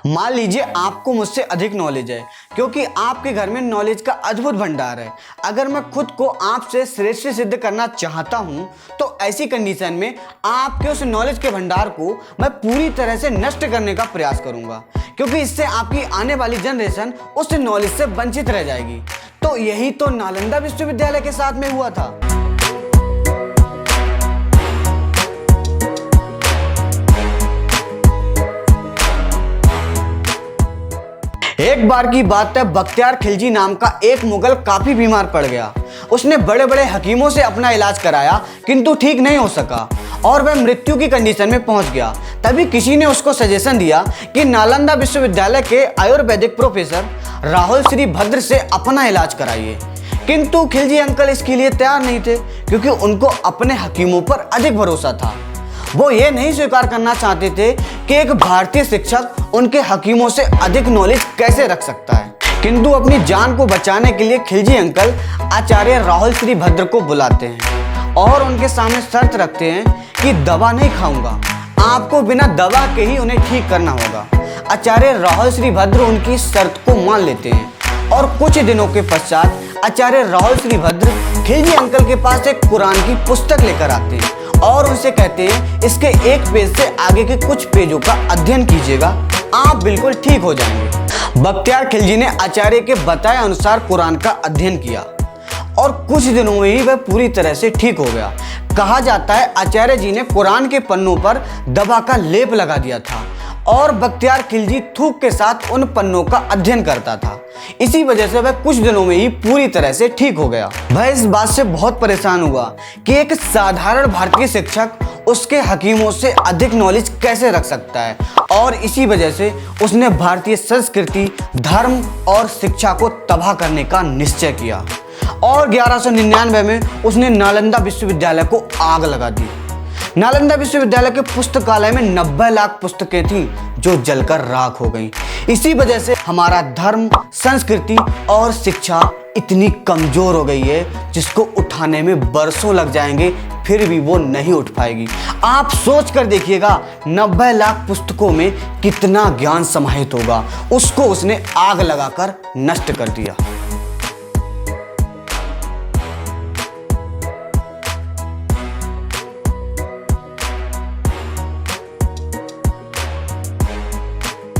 मान लीजिए आपको मुझसे अधिक नॉलेज है क्योंकि आपके घर में नॉलेज का अद्भुत भंडार है। अगर मैं खुद को आपसे श्रेष्ठ सिद्ध करना चाहता हूं तो ऐसी कंडीशन में आपके उस नॉलेज के भंडार को मैं पूरी तरह से नष्ट करने का प्रयास करूंगा, क्योंकि इससे आपकी आने वाली जनरेशन उस नॉलेज से वंचित रह जाएगी। तो यही तो नालंदा विश्वविद्यालय के साथ में हुआ था। एक बार की बात है, बख्तियार खिलजी नाम का एक मुगल काफी बीमार पड़ गया। उसने बड़े बड़े हकीमों से अपना इलाज कराया किंतु ठीक नहीं हो सका और वह मृत्यु की कंडीशन में पहुंच गया। तभी किसी ने उसको सजेशन दिया कि नालंदा विश्वविद्यालय के आयुर्वेदिक प्रोफेसर राहुल श्री भद्र से अपना इलाज कराइए। किंतु खिलजी अंकल इसके लिए तैयार नहीं थे, क्योंकि उनको अपने हकीमों पर अधिक भरोसा था। वो ये नहीं स्वीकार करना चाहते थे कि एक भारतीय शिक्षक उनके हकीमों से अधिक नॉलेज कैसे रख सकता है। किंतु अपनी जान को बचाने के लिए खिलजी अंकल आचार्य राहुल श्री भद्र को बुलाते हैं और उनके सामने शर्त रखते हैं कि दवा नहीं खाऊंगा, आपको बिना दवा के ही उन्हें ठीक करना होगा। आचार्य राहुल श्री भद्र उनकी शर्त को मान लेते हैं और कुछ दिनों के पश्चात आचार्य राहुल श्री भद्र खिलजी अंकल के पास एक कुरान की पुस्तक लेकर आते हैं और उनसे कहते हैं, इसके एक पेज से आगे के कुछ पेजों का अध्ययन कीजिएगा, आप बिल्कुल ठीक हो जाएंगे। बख्तियार खिलजी ने आचार्य के बताए अनुसार कुरान का अध्ययन किया और कुछ दिनों में ही वह पूरी तरह से ठीक हो गया। कहा जाता है आचार्य जी ने कुरान के पन्नों पर दवा का लेप लगा दिया था और बख्तियार खिलजी थूक के साथ उन पन्नों का अध्ययन करता था। इसी वजह से वह कुछ दिनों में ही पूरी तरह से ठीक हो गया। वह इस बात से बहुत परेशान हुआ कि एक साधारण भारतीय शिक्षक उसके हकीमों से अधिक नॉलेज कैसे रख सकता है, और इसी वजह से उसने भारतीय संस्कृति, धर्म और शिक्षा को तबाह करने का निश्चय किया और 1199 में उसने नालंदा विश्वविद्यालय को आग लगा दी। नालंदा विश्वविद्यालय के पुस्तकालय में 90 लाख पुस्तकें थीं जो जलकर राख हो गईं। इसी वजह से हमारा धर्म, संस्कृति और शिक्षा इतनी कमजोर हो गई है जिसको उठाने में बरसों लग जाएंगे, फिर भी वो नहीं उठ पाएगी। आप सोच कर देखिएगा, 90 लाख पुस्तकों में कितना ज्ञान समाहित होगा। उसको उसने आग लगाकर नष्ट कर दिया।